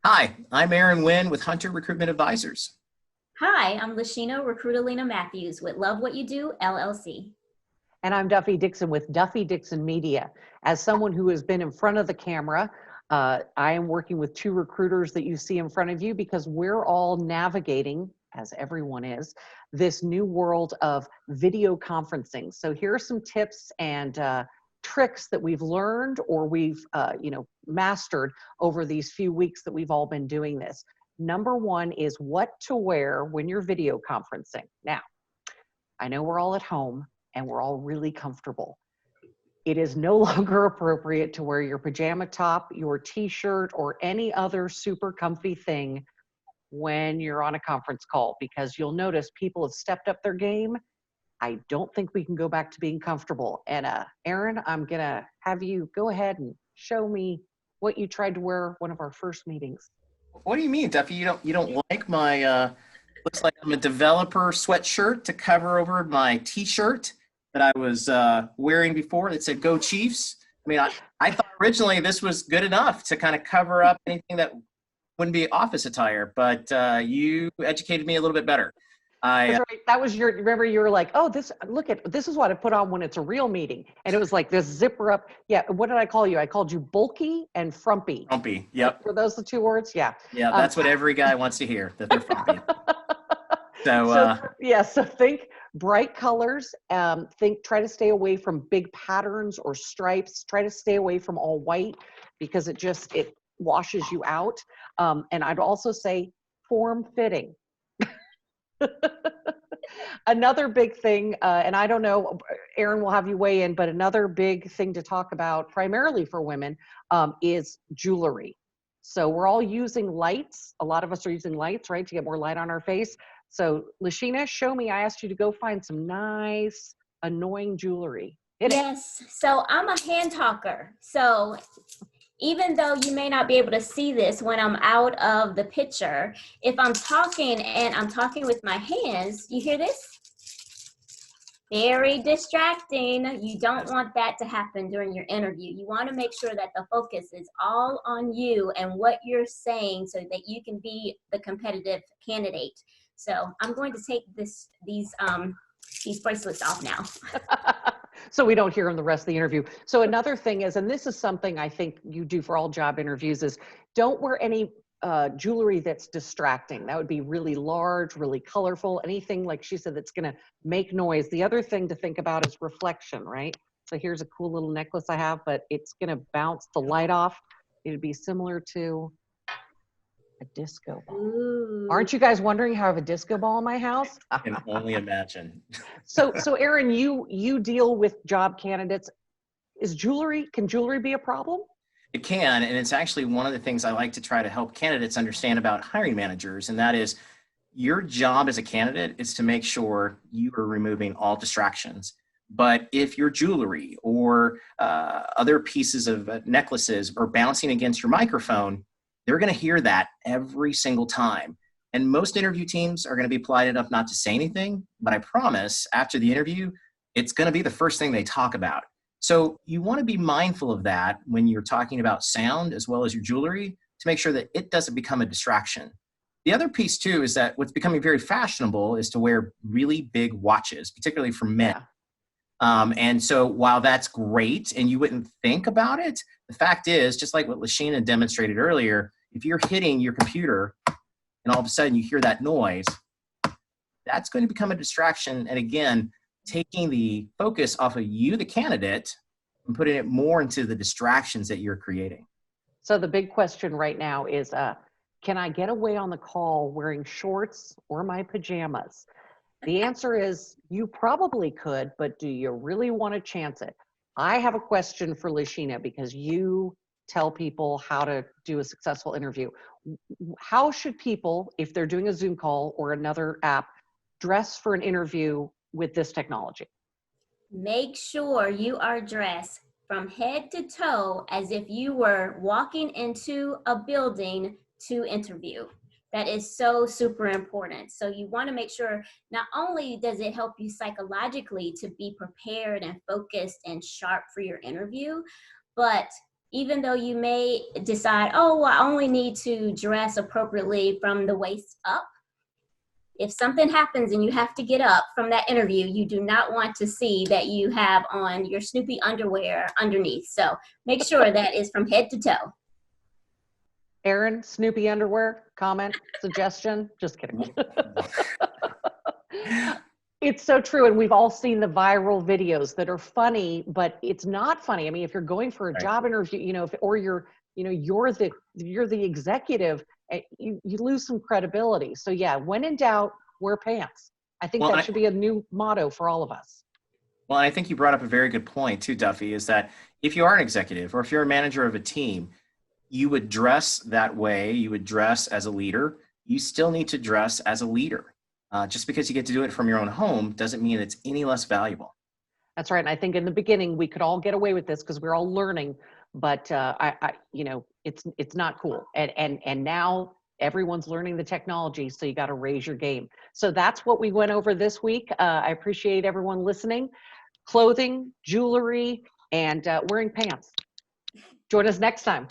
Hi, I'm Aaron Wynn with Hunter Recruitment Advisors. Hi, I'm LaShena Recruitalina Matthews with Love What You Do, LLC. And I'm Duffy Dixon with Duffy Dixon Media. As someone who has been in front of the camera, I am working with two recruiters that you see in front of you because we're all navigating, as everyone is, this new world of video conferencing. So here are some tips and tricks that we've learned or we've mastered over these few weeks that we've all been doing this. Number one is what to wear when you're video conferencing. Now, I know we're all at home and we're all really comfortable. It is no longer appropriate to wear your pajama top, your t-shirt, or any other super comfy thing when you're on a conference call, because you'll notice people have stepped up their game. I don't think we can go back to being comfortable. And Aaron, I'm gonna have you go ahead and show me what you tried to wear one of our first meetings. What do you mean, Duffy? You don't like my looks like I'm a developer sweatshirt to cover over my t-shirt that I was wearing before that said "Go Chiefs." I mean, I thought originally this was good enough to kind of cover up anything that wouldn't be office attire, but you educated me a little bit better. That's right. That was your, remember you were like, oh, this is what I put on when it's a real meeting. And it was like this zipper up. Yeah. What did I call you? I called you bulky and frumpy. Frumpy. Yep. Were those the two words? Yeah. Yeah, that's what every guy wants to hear, that they're frumpy. So think bright colors. Try to stay away from big patterns or stripes. Try to stay away from all white because it washes you out. And I'd also say form fitting. Another big thing, and I don't know, Aaron will have you weigh in, but another big thing to talk about primarily for women is jewelry. So we're all using lights. A lot of us are using lights, right, to get more light on our face. So LaShena, show me. I asked you to go find some nice, annoying jewelry. Yes, so I'm a hand talker. So even though you may not be able to see this when I'm out of the picture, if I'm talking and I'm talking with my hands, you hear this? Very distracting. You don't want that to happen during your interview. You want to make sure that the focus is all on you and what you're saying so that you can be the competitive candidate. So I'm going to take these bracelets off now. So we don't hear them the rest of the interview. So another thing is, and this is something I think you do for all job interviews, is don't wear any jewelry that's distracting. That would be really large, really colorful, anything like she said that's going to make noise. The other thing to think about is reflection, right? So here's a cool little necklace I have, but it's going to bounce the light off. It'd be similar to a disco ball. Ooh. Aren't you guys wondering how I have a disco ball in my house? I can only imagine. So Aaron, you deal with job candidates. Can jewelry be a problem? It can, and it's actually one of the things I like to try to help candidates understand about hiring managers, and that is your job as a candidate is to make sure you are removing all distractions. But if your jewelry or other pieces of necklaces are bouncing against your microphone, they're going to hear that every single time. And most interview teams are going to be polite enough not to say anything, but I promise after the interview, it's going to be the first thing they talk about. So you want to be mindful of that when you're talking about sound as well as your jewelry to make sure that it doesn't become a distraction. The other piece too is that what's becoming very fashionable is to wear really big watches, particularly for men. And so while that's great and you wouldn't think about it, the fact is, just like what LaShena demonstrated earlier, if you're hitting your computer and all of a sudden you hear that noise, that's going to become a distraction. And again, taking the focus off of you, the candidate, and putting it more into the distractions that you're creating. So the big question right now is, can I get away on the call wearing shorts or my pajamas? The answer is you probably could, but do you really want to chance it? I have a question for LaShena because you tell people how to do a successful interview. How should people, if they're doing a Zoom call or another app, dress for an interview with this technology? Make sure you are dressed from head to toe as if you were walking into a building to interview. That is so super important. So you want to make sure not only does it help you psychologically to be prepared and focused and sharp for your interview, but even though you may decide, oh, well, I only need to dress appropriately from the waist up. If something happens and you have to get up from that interview, you do not want to see that you have on your Snoopy underwear underneath. So make sure that is from head to toe. Aaron, Snoopy underwear, comment, suggestion? Just kidding. It's so true. And we've all seen the viral videos that are funny, but it's not funny. I mean, if you're going for a job interview, you know, or you're the executive, you lose some credibility. So yeah, when in doubt, wear pants. I think that should be a new motto for all of us. Well, I think you brought up a very good point too, Duffy, is that if you are an executive or if you're a manager of a team, you would dress that way, you would dress as a leader, you still need to dress as a leader. Just because you get to do it from your own home doesn't mean it's any less valuable. That's right. And I think in the beginning we could all get away with this because we're all learning, but you know, it's not cool. And now everyone's learning the technology, so you got to raise your game. So that's what we went over this week. I appreciate everyone listening. Clothing, jewelry, and wearing pants. Join us next time.